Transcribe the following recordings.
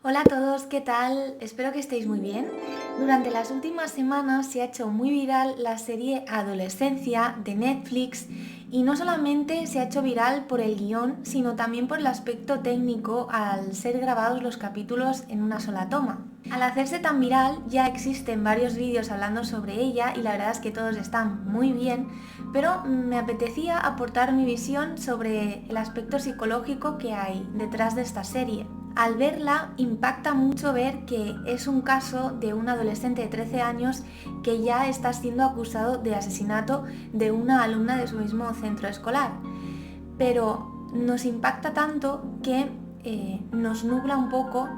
Hola a todos, ¿qué tal? Espero que estéis muy bien. Durante las últimas semanas se ha hecho muy viral la serie Adolescencia de Netflix y no solamente se ha hecho viral por el guión, sino también por el aspecto técnico al ser grabados los capítulos en una sola toma. Al hacerse tan viral ya existen varios vídeos hablando sobre ella y la verdad es que todos están muy bien, pero me apetecía aportar mi visión sobre el aspecto psicológico que hay detrás de esta serie. Al verla impacta mucho ver que es un caso de un adolescente de 13 años que ya está siendo acusado de asesinato de una alumna de su mismo centro escolar. Pero nos impacta tanto que nos nubla un poco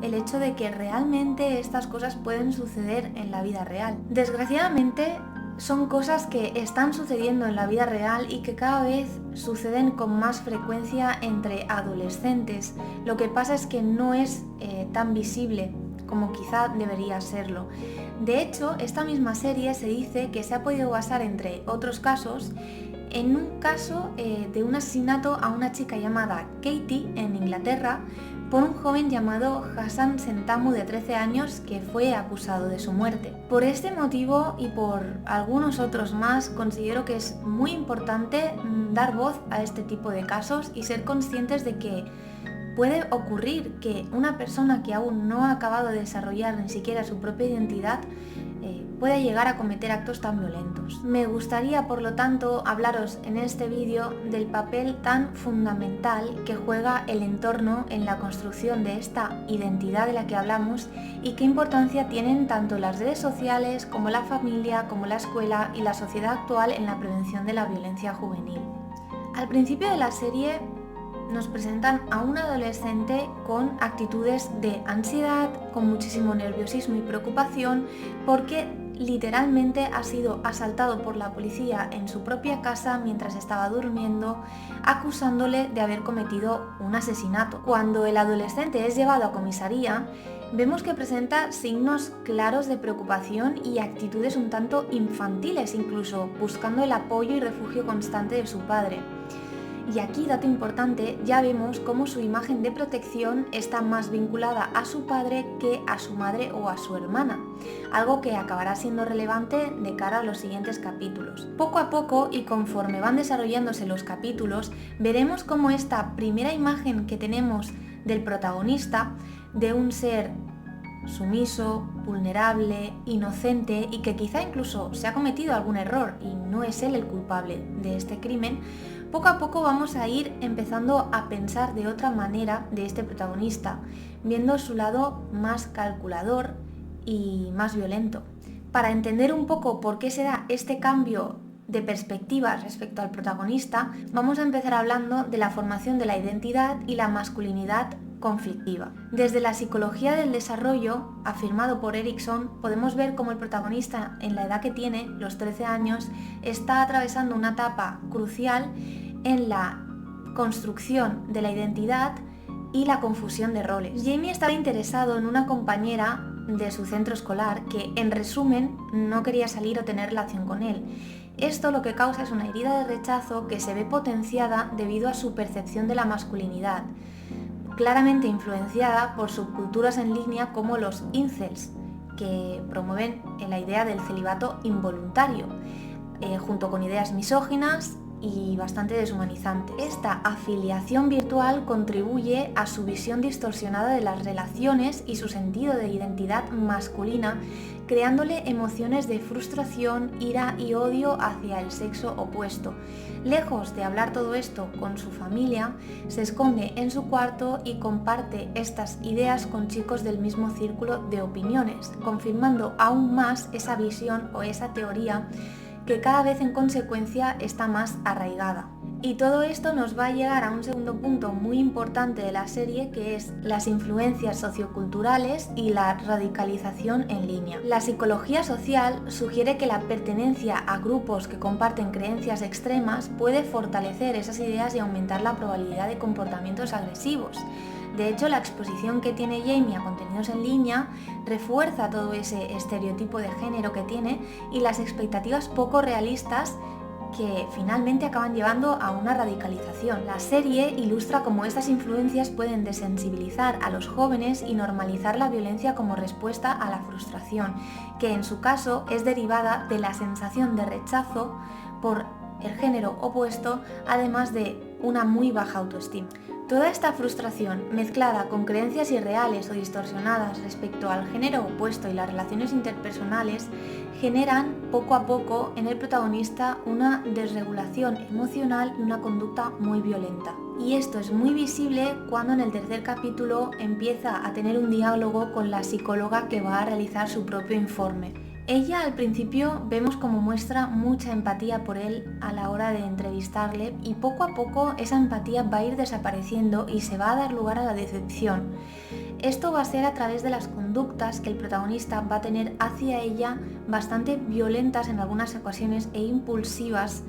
el hecho de que realmente estas cosas pueden suceder en la vida real. Desgraciadamente, son cosas que están sucediendo en la vida real y que cada vez suceden con más frecuencia entre adolescentes. Lo que pasa es que no es tan visible como quizá debería serlo. De hecho, esta misma serie se dice que se ha podido basar, entre otros casos, en un caso de un asesinato a una chica llamada Katie en Inglaterra por un joven llamado Hassan Sentamu de 13 años que fue acusado de su muerte. Por este motivo y por algunos otros más, considero que es muy importante dar voz a este tipo de casos y ser conscientes de que puede ocurrir que una persona que aún no ha acabado de desarrollar ni siquiera su propia identidad puede llegar a cometer actos tan violentos. Me gustaría, por lo tanto, hablaros en este vídeo del papel tan fundamental que juega el entorno en la construcción de esta identidad de la que hablamos y qué importancia tienen tanto las redes sociales como la familia, como la escuela y la sociedad actual en la prevención de la violencia juvenil. Al principio de la serie nos presentan a un adolescente con actitudes de ansiedad, con muchísimo nerviosismo y preocupación porque literalmente ha sido asaltado por la policía en su propia casa mientras estaba durmiendo, acusándole de haber cometido un asesinato. Cuando el adolescente es llevado a comisaría, vemos que presenta signos claros de preocupación y actitudes un tanto infantiles, incluso buscando el apoyo y refugio constante de su padre. Y aquí, dato importante, ya vemos cómo su imagen de protección está más vinculada a su padre que a su madre o a su hermana, algo que acabará siendo relevante de cara a los siguientes capítulos. Poco a poco y conforme van desarrollándose los capítulos, veremos cómo esta primera imagen que tenemos del protagonista, de un ser sumiso, vulnerable, inocente y que quizá incluso se ha cometido algún error y no es él el culpable de este crimen, poco a poco vamos a ir empezando a pensar de otra manera de este protagonista, viendo su lado más calculador y más violento. Para entender un poco por qué se da este cambio de perspectiva respecto al protagonista, vamos a empezar hablando de la formación de la identidad y la masculinidad conflictiva. Desde la psicología del desarrollo, afirmado por Erikson, podemos ver cómo el protagonista, en la edad que tiene, los 13 años, está atravesando una etapa crucial en la construcción de la identidad y la confusión de roles. Jamie estaba interesado en una compañera de su centro escolar que, en resumen, no quería salir o tener relación con él. Esto lo que causa es una herida de rechazo que se ve potenciada debido a su percepción de la masculinidad, claramente influenciada por subculturas en línea como los incels, que promueven la idea del celibato involuntario, junto con ideas misóginas y bastante deshumanizantes. Esta afiliación virtual contribuye a su visión distorsionada de las relaciones y su sentido de identidad masculina, creándole emociones de frustración, ira y odio hacia el sexo opuesto. Lejos de hablar todo esto con su familia, se esconde en su cuarto y comparte estas ideas con chicos del mismo círculo de opiniones, confirmando aún más esa visión o esa teoría que cada vez en consecuencia está más arraigada. Y todo esto nos va a llegar a un segundo punto muy importante de la serie, que es las influencias socioculturales y la radicalización en línea. La psicología social sugiere que la pertenencia a grupos que comparten creencias extremas puede fortalecer esas ideas y aumentar la probabilidad de comportamientos agresivos. De hecho, la exposición que tiene Jamie a contenidos en línea refuerza todo ese estereotipo de género que tiene y las expectativas poco realistas que finalmente acaban llevando a una radicalización. La serie ilustra cómo estas influencias pueden desensibilizar a los jóvenes y normalizar la violencia como respuesta a la frustración, que en su caso es derivada de la sensación de rechazo por el género opuesto, además de una muy baja autoestima. Toda esta frustración, mezclada con creencias irreales o distorsionadas respecto al género opuesto y las relaciones interpersonales, generan poco a poco en el protagonista una desregulación emocional y una conducta muy violenta. Y esto es muy visible cuando en el tercer capítulo empieza a tener un diálogo con la psicóloga que va a realizar su propio informe. Ella al principio vemos como muestra mucha empatía por él a la hora de entrevistarle y poco a poco esa empatía va a ir desapareciendo y se va a dar lugar a la decepción. Esto va a ser a través de las conductas que el protagonista va a tener hacia ella bastante violentas en algunas ocasiones e impulsivas,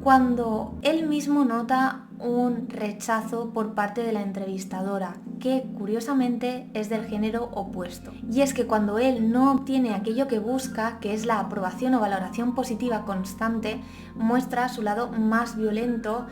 cuando él mismo nota un rechazo por parte de la entrevistadora, que curiosamente es del género opuesto. Y es que cuando él no obtiene aquello que busca, que es la aprobación o valoración positiva constante, muestra su lado más violento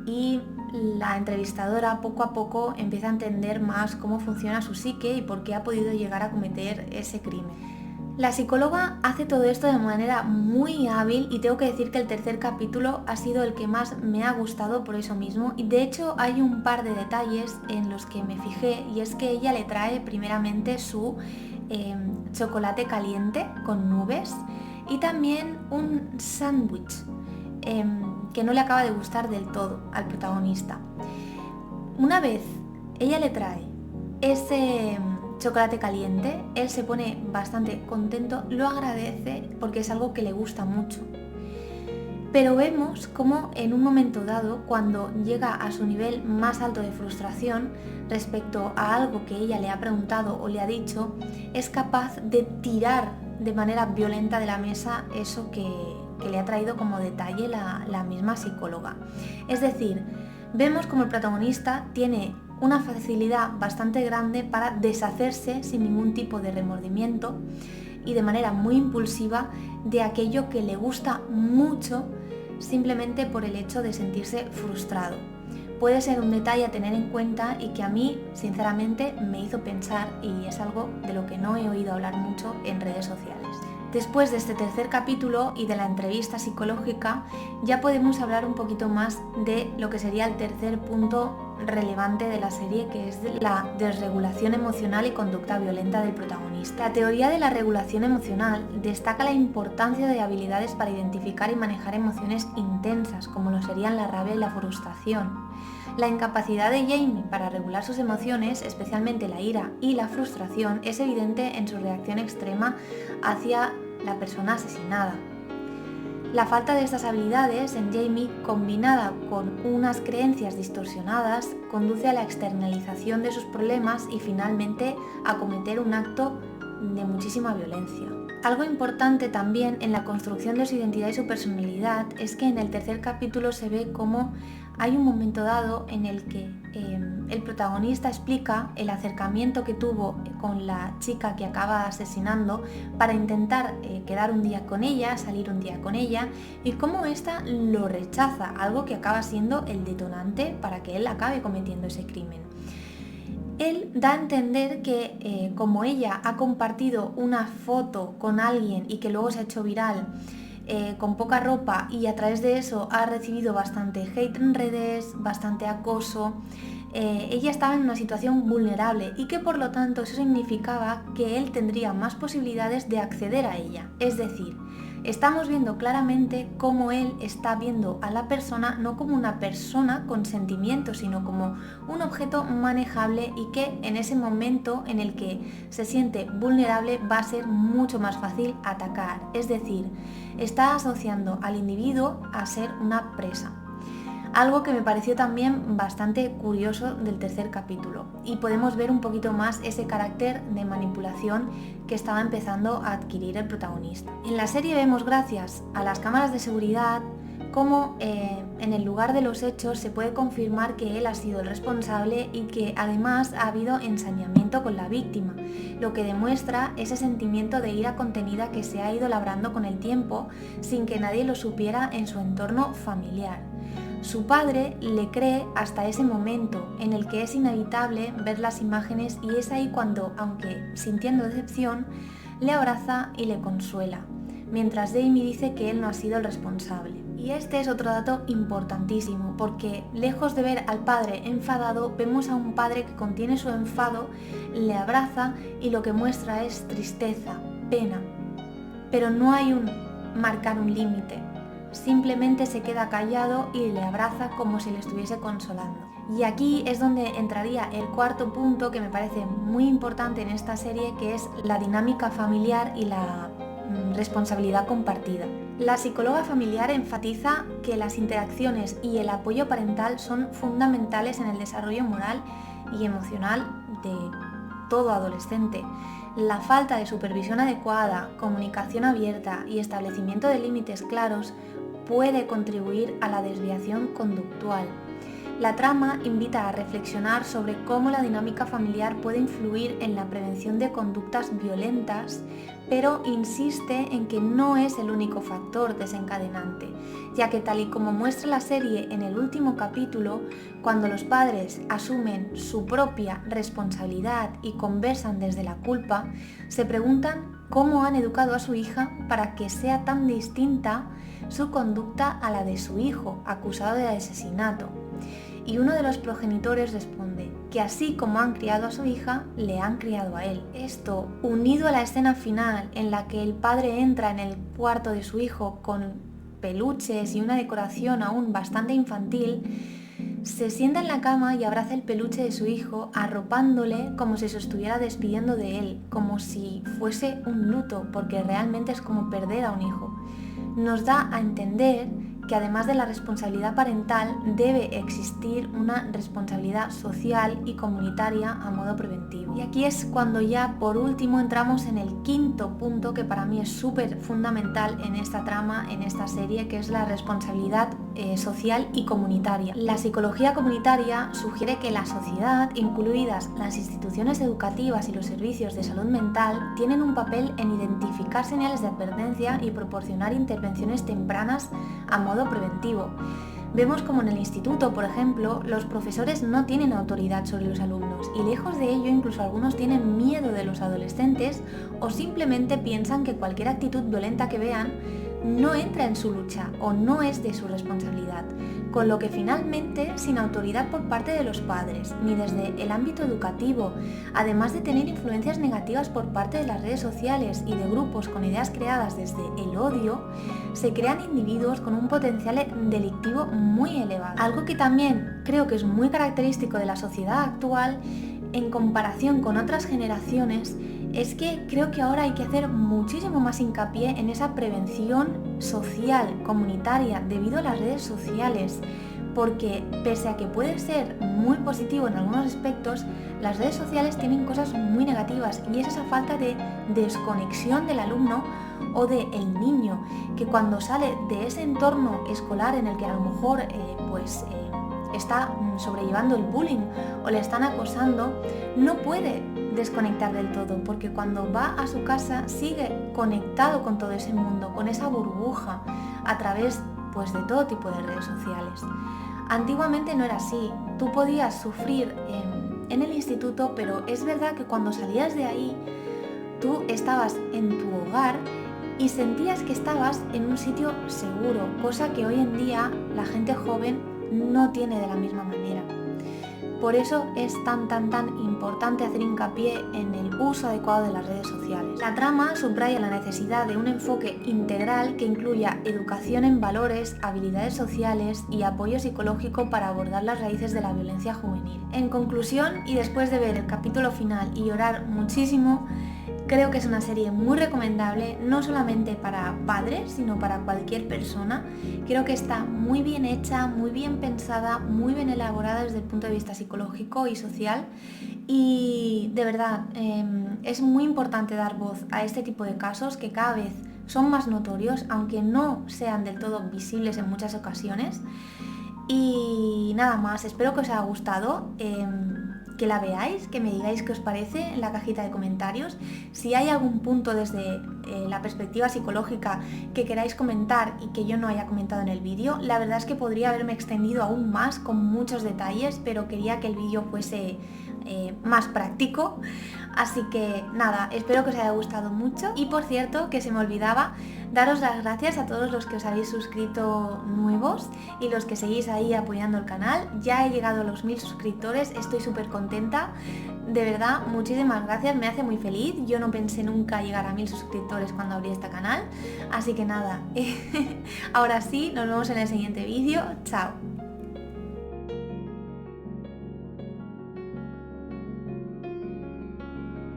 y la entrevistadora poco a poco empieza a entender más cómo funciona su psique y por qué ha podido llegar a cometer ese crimen. La psicóloga hace todo esto de manera muy hábil y tengo que decir que el tercer capítulo ha sido el que más me ha gustado por eso mismo, y de hecho hay un par de detalles en los que me fijé, y es que ella le trae primeramente su chocolate caliente con nubes y también un sándwich que no le acaba de gustar del todo al protagonista. Una vez ella le trae ese chocolate caliente, él se pone bastante contento, lo agradece porque es algo que le gusta mucho. Pero vemos cómo en un momento dado, cuando llega a su nivel más alto de frustración respecto a algo que ella le ha preguntado o le ha dicho, es capaz de tirar de manera violenta de la mesa eso que le ha traído como detalle la misma psicóloga. Es decir, vemos como el protagonista tiene una facilidad bastante grande para deshacerse sin ningún tipo de remordimiento y de manera muy impulsiva de aquello que le gusta mucho, simplemente por el hecho de sentirse frustrado. Puede ser un detalle a tener en cuenta y que a mí, sinceramente, me hizo pensar, y es algo de lo que no he oído hablar mucho en redes sociales. Después de este tercer capítulo y de la entrevista psicológica, ya podemos hablar un poquito más de lo que sería el tercer punto relevante de la serie, que es la desregulación emocional y conducta violenta del protagonista. La teoría de la regulación emocional destaca la importancia de habilidades para identificar y manejar emociones intensas, como lo serían la rabia y la frustración. La incapacidad de Jamie para regular sus emociones, especialmente la ira y la frustración, es evidente en su reacción extrema hacia la persona asesinada. La falta de estas habilidades en Jamie, combinada con unas creencias distorsionadas, conduce a la externalización de sus problemas y finalmente a cometer un acto de muchísima violencia. Algo importante también en la construcción de su identidad y su personalidad es que en el tercer capítulo se ve cómo hay un momento dado en el que el protagonista explica el acercamiento que tuvo con la chica que acaba asesinando para intentar quedar un día con ella, salir un día con ella, y cómo ésta lo rechaza, algo que acaba siendo el detonante para que él acabe cometiendo ese crimen. Él da a entender que como ella ha compartido una foto con alguien y que luego se ha hecho viral, con poca ropa, y a través de eso ha recibido bastante hate en redes, bastante acoso, ella estaba en una situación vulnerable y que por lo tanto eso significaba que él tendría más posibilidades de acceder a ella. Es decir, estamos viendo claramente cómo él está viendo a la persona no como una persona con sentimientos, sino como un objeto manejable, y que en ese momento en el que se siente vulnerable va a ser mucho más fácil atacar. Es decir, está asociando al individuo a ser una presa. Algo que me pareció también bastante curioso del tercer capítulo, y podemos ver un poquito más ese carácter de manipulación que estaba empezando a adquirir el protagonista. En la serie vemos, gracias a las cámaras de seguridad, cómo en el lugar de los hechos se puede confirmar que él ha sido el responsable y que además ha habido ensañamiento con la víctima, lo que demuestra ese sentimiento de ira contenida que se ha ido labrando con el tiempo sin que nadie lo supiera en su entorno familiar. Su padre le cree hasta ese momento en el que es inevitable ver las imágenes y es ahí cuando, aunque sintiendo decepción, le abraza y le consuela, mientras Jamie dice que él no ha sido el responsable. Y este es otro dato importantísimo, porque lejos de ver al padre enfadado, vemos a un padre que contiene su enfado, le abraza y lo que muestra es tristeza, pena. Pero no hay un marcar un límite. Simplemente se queda callado y le abraza como si le estuviese consolando. Y aquí es donde entraría el cuarto punto que me parece muy importante en esta serie, que es la dinámica familiar y la responsabilidad compartida. La psicóloga familiar enfatiza que las interacciones y el apoyo parental son fundamentales en el desarrollo moral y emocional de todo adolescente. La falta de supervisión adecuada, comunicación abierta y establecimiento de límites claros puede contribuir a la desviación conductual. La trama invita a reflexionar sobre cómo la dinámica familiar puede influir en la prevención de conductas violentas, pero insiste en que no es el único factor desencadenante, ya que tal y como muestra la serie en el último capítulo, cuando los padres asumen su propia responsabilidad y conversan desde la culpa, se preguntan cómo han educado a su hija para que sea tan distinta su conducta a la de su hijo, acusado de asesinato. Y uno de los progenitores responde que así como han criado a su hija, le han criado a él. Esto, unido a la escena final en la que el padre entra en el cuarto de su hijo con peluches y una decoración aún bastante infantil, se sienta en la cama y abraza el peluche de su hijo, arropándole como si se estuviera despidiendo de él, como si fuese un luto, porque realmente es como perder a un hijo. Nos da a entender que además de la responsabilidad parental debe existir una responsabilidad social y comunitaria a modo preventivo. Y aquí es cuando ya por último entramos en el quinto punto que para mí es súper fundamental en esta trama, en esta serie, que es la responsabilidad social y comunitaria. La psicología comunitaria sugiere que la sociedad, incluidas las instituciones educativas y los servicios de salud mental, tienen un papel en identificar señales de advertencia y proporcionar intervenciones tempranas a modo preventivo. Vemos como en el instituto, por ejemplo, los profesores no tienen autoridad sobre los alumnos y lejos de ello incluso algunos tienen miedo de los adolescentes o simplemente piensan que cualquier actitud violenta que vean no entra en su lucha o no es de su responsabilidad, con lo que finalmente, sin autoridad por parte de los padres, ni desde el ámbito educativo, además de tener influencias negativas por parte de las redes sociales y de grupos con ideas creadas desde el odio, se crean individuos con un potencial delictivo muy elevado. Algo que también creo que es muy característico de la sociedad actual en comparación con otras generaciones es que creo que ahora hay que hacer muchísimo más hincapié en esa prevención social, comunitaria, debido a las redes sociales, porque pese a que puede ser muy positivo en algunos aspectos, las redes sociales tienen cosas muy negativas y es esa falta de desconexión del alumno o del niño, que cuando sale de ese entorno escolar en el que a lo mejor está sobrellevando el bullying o le están acosando, no puede desconectar del todo, porque cuando va a su casa sigue conectado con todo ese mundo, con esa burbuja, a través de todo tipo de redes sociales. Antiguamente no era así, tú podías sufrir en el instituto, pero es verdad que cuando salías de ahí, tú estabas en tu hogar y sentías que estabas en un sitio seguro, cosa que hoy en día la gente joven no tiene de la misma manera. Por eso es tan importante hacer hincapié en el uso adecuado de las redes sociales. La trama subraya la necesidad de un enfoque integral que incluya educación en valores, habilidades sociales y apoyo psicológico para abordar las raíces de la violencia juvenil. En conclusión, y después de ver el capítulo final y llorar muchísimo, creo que es una serie muy recomendable, no solamente para padres, sino para cualquier persona. Creo que está muy bien hecha, muy bien pensada, muy bien elaborada desde el punto de vista psicológico y social. Y de verdad, es muy importante dar voz a este tipo de casos que cada vez son más notorios, aunque no sean del todo visibles en muchas ocasiones. Y nada más, espero que os haya gustado, que la veáis, que me digáis qué os parece en la cajita de comentarios. Si hay algún punto desde la perspectiva psicológica que queráis comentar y que yo no haya comentado en el vídeo, la verdad es que podría haberme extendido aún más con muchos detalles, pero quería que el vídeo fuese más práctico. Así que nada, espero que os haya gustado mucho. Y por cierto, que se me olvidaba, daros las gracias a todos los que os habéis suscrito nuevos y los que seguís ahí apoyando el canal. Ya he llegado a los 1000 suscriptores, estoy súper contenta. De verdad, muchísimas gracias, me hace muy feliz. Yo no pensé nunca llegar a 1000 suscriptores cuando abrí este canal. Así que nada, ahora sí, nos vemos en el siguiente vídeo. Chao.